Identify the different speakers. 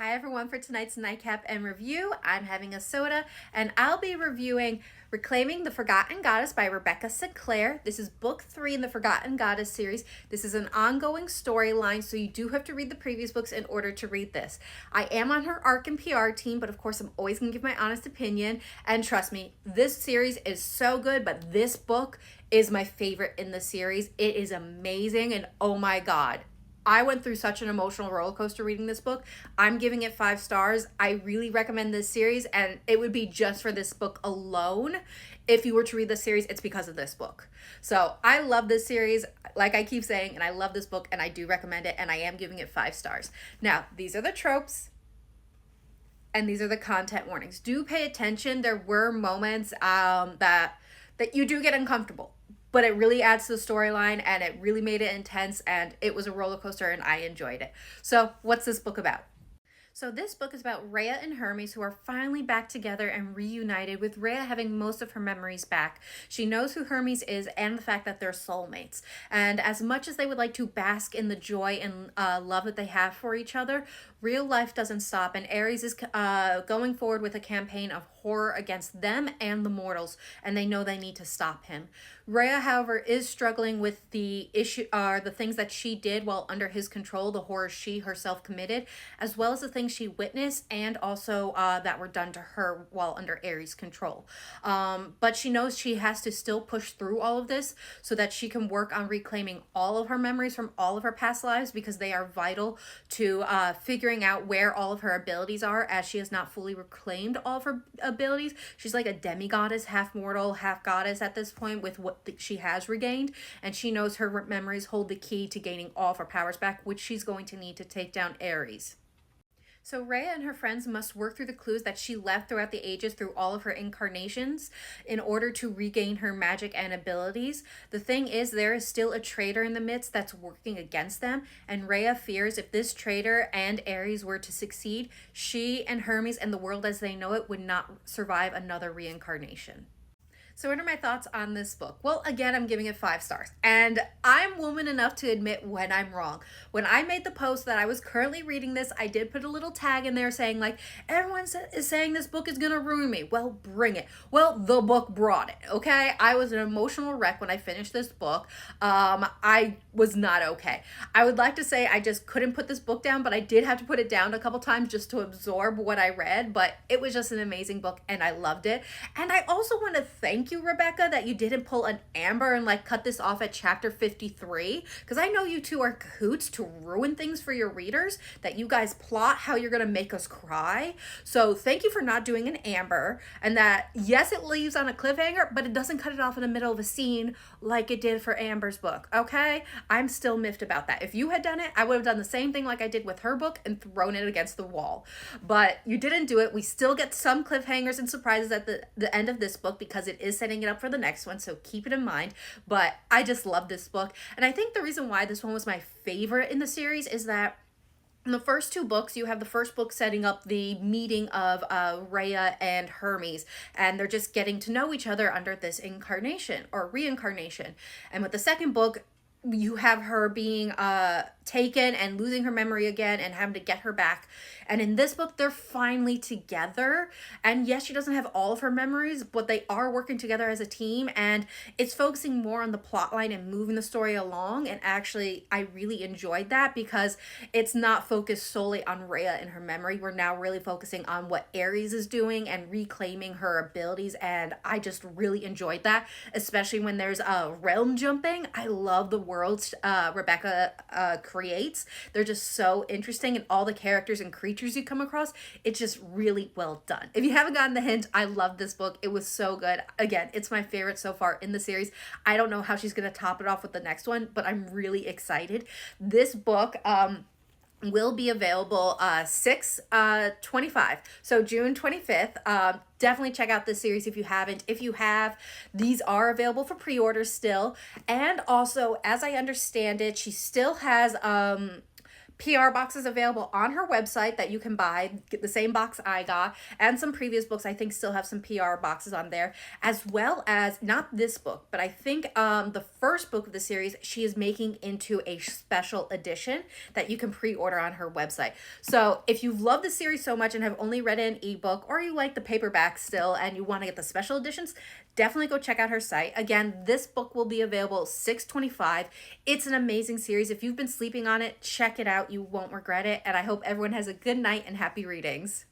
Speaker 1: Hi everyone, for tonight's Nightcap and review, I'm having a soda and I'll be reviewing Reclaiming the Forgotten Goddess by Rebekah Sinclair. This is book 3 in the Forgotten Goddess series. This is an ongoing storyline, so you do have to read the previous books in order to read this. I am on her ARC and PR team, but of course I'm always going to give my honest opinion. And trust me, this series is so good, but this book is my favorite in the series. It is amazing and oh my god. I went through such an emotional roller coaster reading this book. I'm giving it 5 stars. I really recommend this series, and it would be just for this book alone. If you were to read this series, it's because of this book. So I love this series, like I keep saying, and I love this book, and I do recommend it, and I am giving it 5 stars. Now, these are the tropes, and these are the content warnings. Do pay attention. There were moments that you do get uncomfortable, but it really adds to the storyline and it really made it intense and it was a roller coaster and I enjoyed it. So what's this book about? So this book is about Rhea and Hermes, who are finally back together and reunited, with Rhea having most of her memories back. She knows who Hermes is and the fact that they're soulmates. And as much as they would like to bask in the joy and love that they have for each other, real life doesn't stop, and Ares is going forward with a campaign of horror against them and the mortals, and they know they need to stop him. Rhea, however, is struggling with the the things that she did while under his control, the horrors she herself committed, as well as the things she witnessed and also that were done to her while under Ares' control. But she knows she has to still push through all of this so that she can work on reclaiming all of her memories from all of her past lives, because they are vital to figuring out where all of her abilities are, as she has not fully reclaimed all of her abilities. She's like a demigoddess, half mortal, half goddess at this point with what she has regained, and she knows her memories hold the key to gaining all of her powers back, which she's going to need to take down Ares. So Rhea and her friends must work through the clues that she left throughout the ages through all of her incarnations in order to regain her magic and abilities. The thing is, there is still a traitor in the midst that's working against them, and Rhea fears if this traitor and Ares were to succeed, she and Hermes and the world as they know it would not survive another reincarnation. So what are my thoughts on this book? Well, again, I'm giving it 5 stars. And I'm woman enough to admit when I'm wrong. When I made the post that I was currently reading this, I did put a little tag in there saying, like, everyone is saying this book is going to ruin me. Well, bring it. Well, the book brought it, okay? I was an emotional wreck when I finished this book. I was not okay. I would like to say I just couldn't put this book down, but I did have to put it down a couple times just to absorb what I read. But it was just an amazing book, and I loved it. And I also want to thank you, Rebekah, that you didn't pull an Amber and like cut this off at chapter 53, because I know you two are cahoots to ruin things for your readers, that you guys plot how you're gonna make us cry. So thank you for not doing an Amber, and that yes, it leaves on a cliffhanger, but it doesn't cut it off in the middle of a scene like it did for Amber's book. Okay, I'm still miffed about that. If you had done it, I would have done the same thing like I did with her book and thrown it against the wall, but you didn't do it. We still get some cliffhangers and surprises at the end of this book because it is setting it up for the next one, so keep it in mind. But I just love this book, and I think the reason why this one was my favorite in the series is that in the first 2 books, you have the first book setting up the meeting of Rhea and Hermes, and they're just getting to know each other under this incarnation or reincarnation. And with the second book, you have her being taken and losing her memory again and having to get her back. And in this book, they're finally together. And yes, she doesn't have all of her memories, but they are working together as a team. And it's focusing more on the plot line and moving the story along. And actually, I really enjoyed that because it's not focused solely on Rhea and her memory. We're now really focusing on what Ares is doing and reclaiming her abilities. And I just really enjoyed that, especially when there's realm jumping. I love the worlds Rebekah creates. They're just so interesting, and all the characters and creatures you come across, it's just really well done. If you haven't gotten the hint, I love this book. It was so good. Again, it's my favorite so far in the series. I don't know how she's going to top it off with the next one, but I'm really excited. This book will be available 6/25, so June 25th. Definitely check out this series if you haven't. If you have, these are available for pre-order still. And also, as I understand it, she still has PR boxes available on her website that you can buy, get the same box I got, and some previous books I think still have some PR boxes on there, as well as, not this book, but I think the first book of the series she is making into a special edition that you can pre-order on her website. So if you love the series so much and have only read it in ebook, or you like the paperback still and you want to get the special editions, definitely go check out her site. Again, this book will be available $6.25. It's an amazing series. If you've been sleeping on it, check it out. You won't regret it. And I hope everyone has a good night and happy readings.